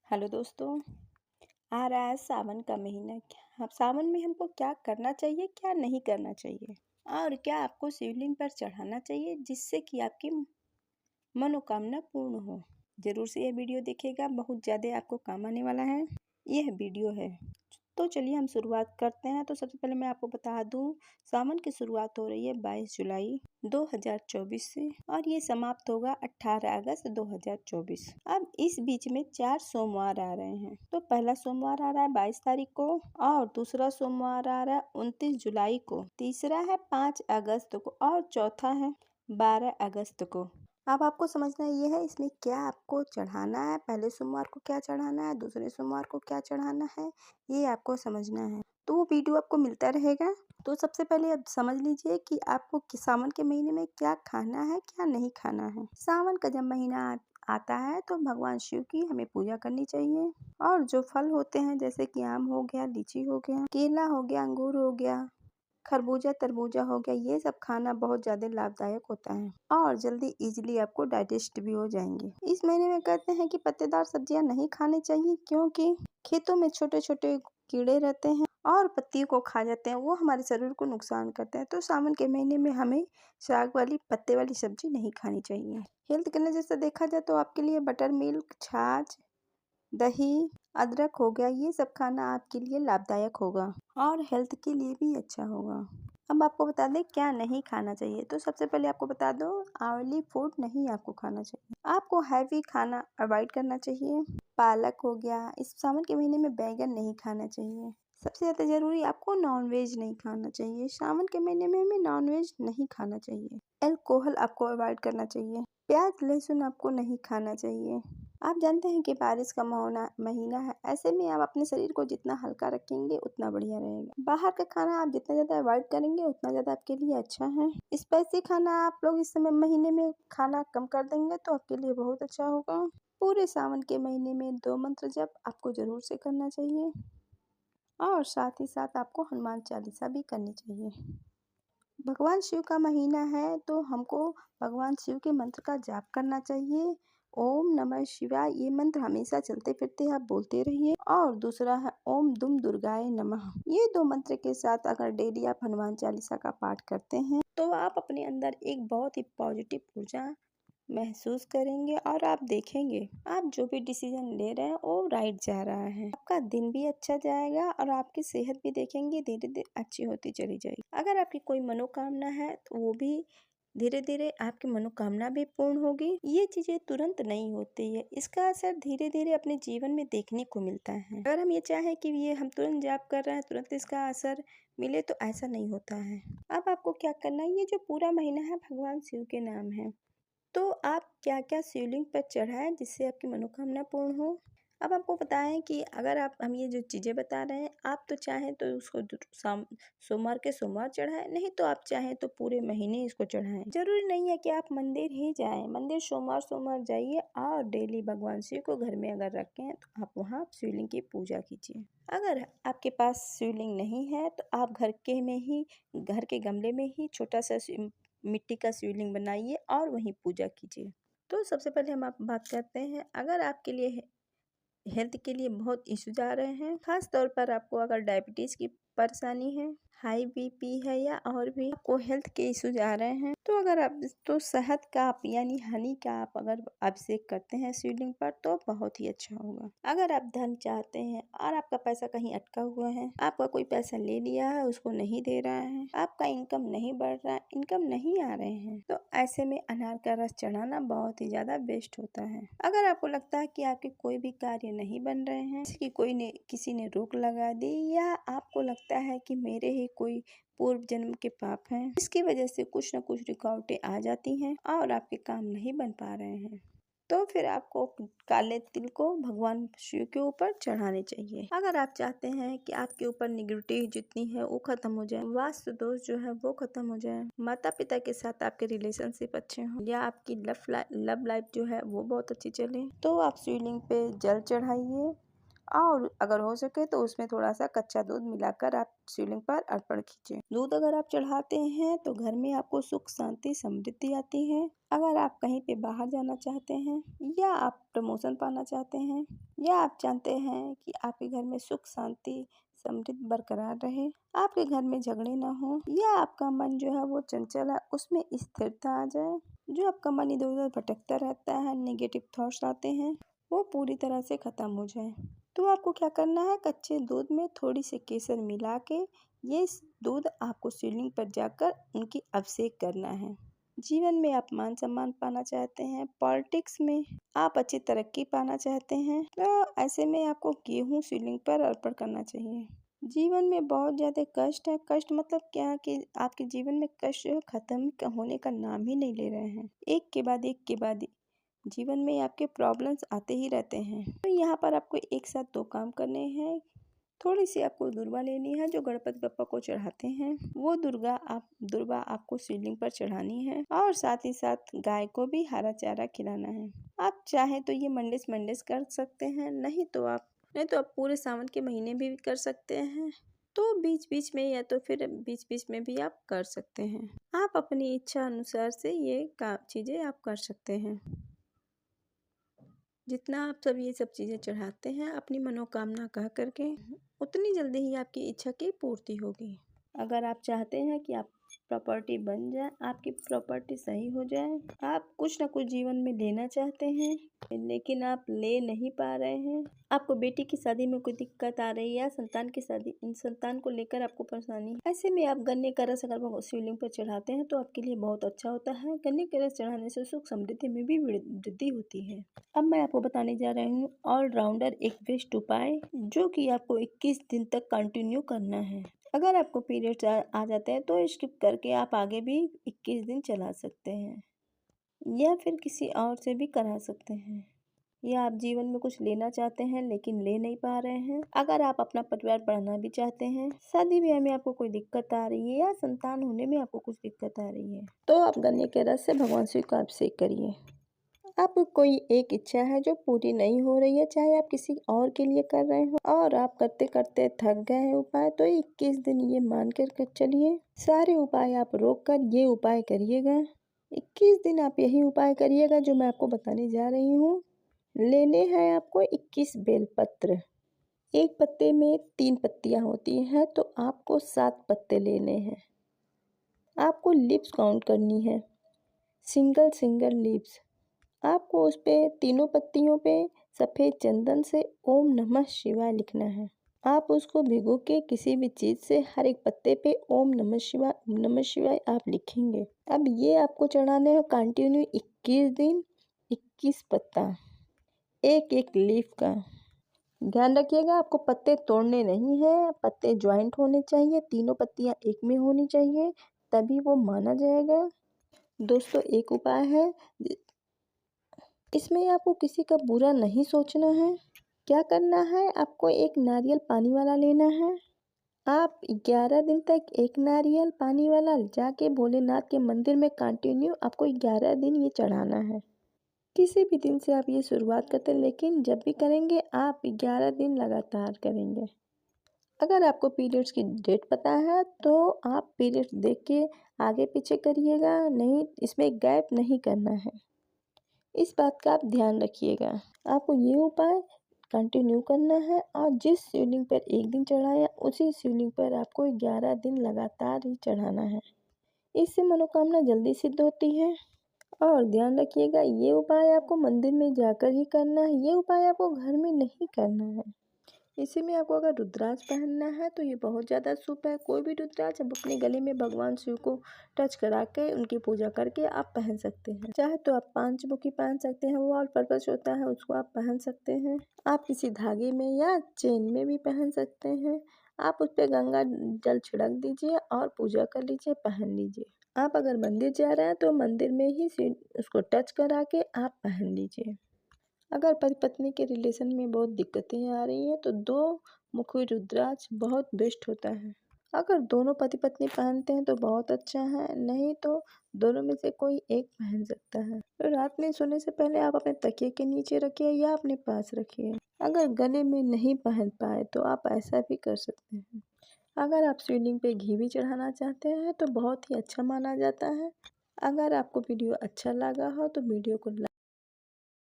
Hello दोस्तों। आ रहा है सावन का महीना। अब सावन में हमको क्या करना चाहिए, क्या नहीं करना चाहिए और क्या आपको शिवलिंग पर चढ़ाना चाहिए जिससे कि आपकी मनोकामना पूर्ण हो। जरूर से यह वीडियो देखिएगा, बहुत ज़्यादा आपको काम आने वाला है यह वीडियो है। तो चलिए हम शुरुआत करते हैं। तो सबसे पहले मैं आपको बता दूं, सावन की शुरुआत हो रही है 22 जुलाई 2024 से और ये समाप्त होगा 18 अगस्त 2024। अब इस बीच में 4 सोमवार आ रहे हैं। तो पहला सोमवार आ रहा है 22 तारीख को और दूसरा सोमवार आ रहा है 29 जुलाई को, तीसरा है 5 अगस्त को और चौथा है 12 अगस्त को। अब आपको समझना ये है इसमें क्या आपको चढ़ाना है, पहले सोमवार को क्या चढ़ाना है, दूसरे सोमवार को क्या चढ़ाना है, ये आपको समझना है। तो वो वीडियो आपको मिलता रहेगा। तो सबसे पहले आप समझ लीजिए कि आपको सावन के महीने में क्या खाना है, क्या नहीं खाना है। सावन का जब महीना आता है तो भगवान शिव की हमें पूजा करनी चाहिए और जो फल होते हैं जैसे कि आम हो गया, लीची हो गया, केला हो गया, अंगूर हो गया, खरबूजा तरबूजा हो गया, ये सब खाना बहुत ज़्यादा लाभदायक होता है और जल्दी इजीली आपको डाइजेस्ट भी हो जाएंगे। इस महीने में कहते हैं कि पत्तेदार सब्जियां नहीं खानी चाहिए क्योंकि खेतों में छोटे छोटे कीड़े रहते हैं और पत्तियों को खा जाते हैं, वो हमारे शरीर को नुकसान करते हैं। तो सावन के महीने में हमें साग वाली पत्ते वाली सब्जी नहीं खानी चाहिए। हेल्थ के नज़र से देखा जाए तो आपके लिए बटर मिल्क, छाछ, दही, अदरक हो गया, ये सब खाना आपके लिए लाभदायक होगा और हेल्थ के लिए भी अच्छा होगा। अब आपको बता दें क्या नहीं खाना चाहिए। तो सबसे पहले आपको बता दो, ऑयली फूड नहीं आपको खाना चाहिए। आपको हैवी खाना अवॉइड करना चाहिए। पालक हो गया, इस सावन के महीने में बैगन नहीं खाना चाहिए। सबसे ज़्यादा जरूरी आपको नॉनवेज नहीं खाना चाहिए। सावन के महीने में हमें नॉनवेज नहीं खाना चाहिए। अल्कोहल आपको अवॉइड करना चाहिए। प्याज लहसुन आपको नहीं खाना चाहिए। आप जानते हैं कि बारिश का महीना है, ऐसे में आप अपने शरीर को जितना हल्का रखेंगे उतना बढ़िया रहेगा। बाहर का खाना आप जितना ज़्यादा अवॉइड करेंगे उतना ज़्यादा आपके लिए अच्छा है। स्पाइसी खाना आप लोग इस समय महीने में खाना कम कर देंगे तो आपके लिए बहुत अच्छा होगा। पूरे सावन के महीने में 2 मंत्र जप आपको जरूर से करना चाहिए और साथ ही साथ आपको हनुमान चालीसा भी करनी चाहिए। भगवान शिव का महीना है तो हमको भगवान शिव के मंत्र का जाप करना चाहिए। ओम नमः शिवाय, ये मंत्र हमेशा चलते फिरते आप बोलते रहिए। और दूसरा है ओम दुम दुर्गाय नमः। ये 2 मंत्र के साथ अगर डेली आप हनुमान चालीसा का पाठ करते हैं तो आप अपने अंदर एक बहुत ही पॉजिटिव ऊर्जा महसूस करेंगे और आप देखेंगे आप जो भी डिसीजन ले रहे हैं वो राइट जा रहा है। आपका दिन भी अच्छा जाएगा और आपकी सेहत भी देखेंगे धीरे धीरे अच्छी होती चली जाएगी। अगर आपकी कोई मनोकामना है तो वो भी धीरे धीरे आपकी मनोकामना भी पूर्ण होगी। ये चीजें तुरंत नहीं होती है, इसका असर धीरे धीरे अपने जीवन में देखने को मिलता है। अगर हम ये चाहें कि ये हम तुरंत जाप कर रहे हैं तुरंत इसका असर मिले तो ऐसा नहीं होता है। अब आपको क्या करना है, ये जो पूरा महीना है भगवान शिव के नाम है, तो आप क्या क्या शिवलिंग पर चढ़ाएं जिससे आपकी मनोकामना पूर्ण हो। अब आपको बताएं कि अगर आप हम ये जो चीज़ें बता रहे हैं आप तो चाहें तो उसको सोमवार के सोमवार चढ़ाएं, नहीं तो आप चाहें तो पूरे महीने इसको चढ़ाएं। जरूरी नहीं है कि आप मंदिर ही जाएं, मंदिर सोमवार सोमवार जाइए और डेली भगवान शिव को घर में अगर रखें तो आप वहाँ शिवलिंग की पूजा कीजिए। अगर आपके पास शिवलिंग नहीं है तो आप घर के गमले में ही छोटा सा मिट्टी का शिवलिंग बनाइए और वहीं पूजा कीजिए। तो सबसे पहले हम आप बात करते हैं, अगर आपके लिए हेल्थ के लिए बहुत इश्यूज आ रहे हैं, खास तौर पर आपको अगर डायबिटीज़ की परेशानी है, हाई बीपी है या और भी आपको हेल्थ के इश्यूज आ रहे हैं, तो अगर आप तो शहद का आप यानी हनी का आप अगर अभिषेक करते हैं शिवलिंग पर तो बहुत ही अच्छा होगा। अगर आप धन चाहते हैं और आपका पैसा कहीं अटका हुआ है, आपका कोई पैसा ले लिया है उसको नहीं दे रहा है, आपका इनकम नहीं बढ़ रहा है, इनकम नहीं आ रहे हैं, तो ऐसे में अनार का रस चढ़ाना बहुत ही ज्यादा बेस्ट होता है। अगर आपको लगता है कि आपके कोई भी कार्य नहीं बन रहे हैं, किसी ने रोक लगा दी या आपको लगता है कि मेरे ही कोई पूर्व जन्म के पाप हैं, इसकी वजह से कुछ न कुछ रुकावटें आ जाती हैं और आपके काम नहीं बन पा रहे हैं, तो फिर आपको काले तिल को भगवान शिव के ऊपर चढ़ाने चाहिए। अगर आप चाहते हैं कि आपके ऊपर निगेटिविटी जितनी है वो खत्म हो जाए, वास्तु दोष जो है वो खत्म हो जाए, माता पिता के साथ आपके रिलेशनशिप अच्छे हों या आपकी लव लाइफ जो है वो बहुत अच्छी चले, तो आप शिवलिंग पे जल चढ़ाइए और अगर हो सके तो उसमें थोड़ा सा कच्चा दूध मिलाकर आप शिवलिंग पर अर्पण कीजिए। दूध अगर आप चढ़ाते हैं तो घर में आपको सुख शांति समृद्धि आती है। अगर आप कहीं पे बाहर जाना चाहते हैं या आप प्रमोशन पाना चाहते हैं या आप चाहते हैं कि आपके घर में सुख शांति समृद्धि बरकरार रहे, आपके घर में झगड़े ना हो या आपका मन जो है वो चंचल है उसमें स्थिरता आ जाए, जो आपका मन इधर उधर भटकता रहता है, नेगेटिव थॉट्स आते हैं, वो पूरी तरह से खत्म हो जाए, तो आपको क्या करना है, कच्चे दूध में थोड़ी सी केसर मिला के ये दूध आपको शिवलिंग पर जाकर उनकी अभिषेक करना है। जीवन में आप मान सम्मान पाना चाहते हैं, पॉलिटिक्स में आप अच्छी तरक्की पाना चाहते हैं, तो ऐसे में आपको गेहूं शिवलिंग पर अर्पण करना चाहिए। जीवन में बहुत ज़्यादा कष्ट है, कष्ट मतलब क्या कि आपके जीवन में कष्ट जो है खत्म होने का नाम ही नहीं ले रहे हैं, एक के बाद एक के बाद जीवन में आपके प्रॉब्लम्स आते ही रहते हैं। तो यहाँ पर आपको एक साथ दो काम करने हैं। थोड़ी सी आपको दुर्वा लेनी है जो गणपति बप्पा को चढ़ाते हैं, वो दुर्वा आपको शिवलिंग पर चढ़ानी है और साथ ही साथ गाय को भी हरा चारा खिलाना है। आप चाहे तो ये मंडेस कर सकते हैं, नहीं तो आप पूरे सावन के महीने भी कर सकते हैं, तो बीच बीच में या तो फिर बीच बीच में भी आप कर सकते हैं। आप अपनी इच्छा अनुसार से ये चीज़ें आप कर सकते हैं। जितना आप ये सब चीज़ें चढ़ाते हैं अपनी मनोकामना कह करके, उतनी जल्दी ही आपकी इच्छा की पूर्ति होगी। अगर आप चाहते हैं कि आप प्रॉपर्टी बन जाए, आपकी प्रॉपर्टी सही हो जाए, आप कुछ ना कुछ जीवन में लेना चाहते हैं लेकिन आप ले नहीं पा रहे हैं, आपको बेटी की शादी में कोई दिक्कत आ रही है या संतान को लेकर आपको परेशानी है, ऐसे में आप गन्ने का रस अगर शिवलिंग पर चढ़ाते हैं तो आपके लिए बहुत अच्छा होता है। गन्ने के रस चढ़ाने से सुख समृद्धि में भी वृद्धि होती है। अब मैं आपको बताने जा रही हूँ ऑलराउंडर एक बेस्ट उपाय, जो कि आपको 21 दिन तक कंटिन्यू करना है। अगर आपको पीरियड्स आ जाते हैं तो स्किप करके आप आगे भी 21 दिन चला सकते हैं या फिर किसी और से भी करा सकते हैं, या आप जीवन में कुछ लेना चाहते हैं लेकिन ले नहीं पा रहे हैं, अगर आप अपना परिवार बढ़ाना भी चाहते हैं, शादी ब्याह में आपको कोई दिक्कत आ रही है या संतान होने में आपको कुछ दिक्कत आ रही है, तो आप गन्ने के रस से भगवान शिव का अभिषेक करिए। आपको कोई एक इच्छा है जो पूरी नहीं हो रही है, चाहे आप किसी और के लिए कर रहे हो और आप करते करते थक गए हैं उपाय, तो 21 दिन ये मान कर चलिए, सारे उपाय आप रोक कर ये उपाय करिएगा। 21 दिन आप यही उपाय करिएगा जो मैं आपको बताने जा रही हूँ। लेने हैं आपको 21 बेलपत्र, एक पत्ते में 3 पत्तियां होती हैं, तो आपको 7 पत्ते लेने हैं। आपको लिप्स काउंट करनी है, सिंगल लिप्स। आपको उस पे तीनों पत्तियों पे सफ़ेद चंदन से ओम नमः शिवाय लिखना है। आप उसको भिगो के किसी भी चीज़ से हर एक पत्ते पे ओम नमः शिवाय आप लिखेंगे। अब ये आपको चढ़ाने हैं कंटिन्यू 21 दिन, 21 पत्ता, एक एक लीफ का। ध्यान रखिएगा आपको पत्ते तोड़ने नहीं है, पत्ते ज्वाइंट होने चाहिए, तीनों पत्तियां एक में होनी चाहिए, तभी वो माना जाएगा। दोस्तों एक उपाय है, इसमें आपको किसी का बुरा नहीं सोचना है। क्या करना है, आपको एक नारियल पानी वाला लेना है। आप 11 दिन तक एक नारियल पानी वाला जाके भोलेनाथ के मंदिर में कंटिन्यू आपको 11 दिन ये चढ़ाना है। किसी भी दिन से आप ये शुरुआत करते हैं, लेकिन जब भी करेंगे आप 11 दिन लगातार करेंगे। अगर आपको पीरियड्स की डेट पता है तो आप पीरियड्स देख के आगे पीछे करिएगा, नहीं इसमें गैप नहीं करना है, इस बात का आप ध्यान रखिएगा। आपको ये उपाय कंटिन्यू करना है और जिस शिवलिंग पर एक दिन चढ़ाया उसी शिवलिंग पर आपको 11 दिन लगातार ही चढ़ाना है, इससे मनोकामना जल्दी सिद्ध होती है। और ध्यान रखिएगा ये उपाय आपको मंदिर में जाकर ही करना है, ये उपाय आपको घर में नहीं करना है। इसी में आपको अगर रुद्राक्ष पहनना है तो ये बहुत ज़्यादा शुभ है। कोई भी रुद्राक्ष आप अपने गले में भगवान शिव को टच करा के उनकी पूजा करके आप पहन सकते हैं। चाहे तो आप 5 मुखी पहन सकते हैं, वो ऑल पर्पस होता है, उसको आप पहन सकते हैं। आप किसी धागे में या चेन में भी पहन सकते हैं। आप उस पर गंगा जल छिड़क दीजिए और पूजा कर लीजिए, पहन लीजिए। आप अगर मंदिर जा रहे हैं तो मंदिर में ही उसको टच करा के आप पहन लीजिए। अगर पति पत्नी के रिलेशन में बहुत दिक्कतें आ रही हैं तो 2 मुखी रुद्राक्ष बहुत बेस्ट होता है। अगर दोनों पति पत्नी पहनते हैं तो बहुत अच्छा है, नहीं तो दोनों में से कोई एक पहन सकता है। तो रात में सोने से पहले आप अपने तकिए के नीचे रखिए या अपने पास रखिए। अगर गले में नहीं पहन पाए तो आप ऐसा भी कर सकते हैं। अगर आप शिवलिंग पे घी भी चढ़ाना चाहते हैं तो बहुत ही अच्छा माना जाता है। अगर आपको वीडियो अच्छा लगा हो तो वीडियो को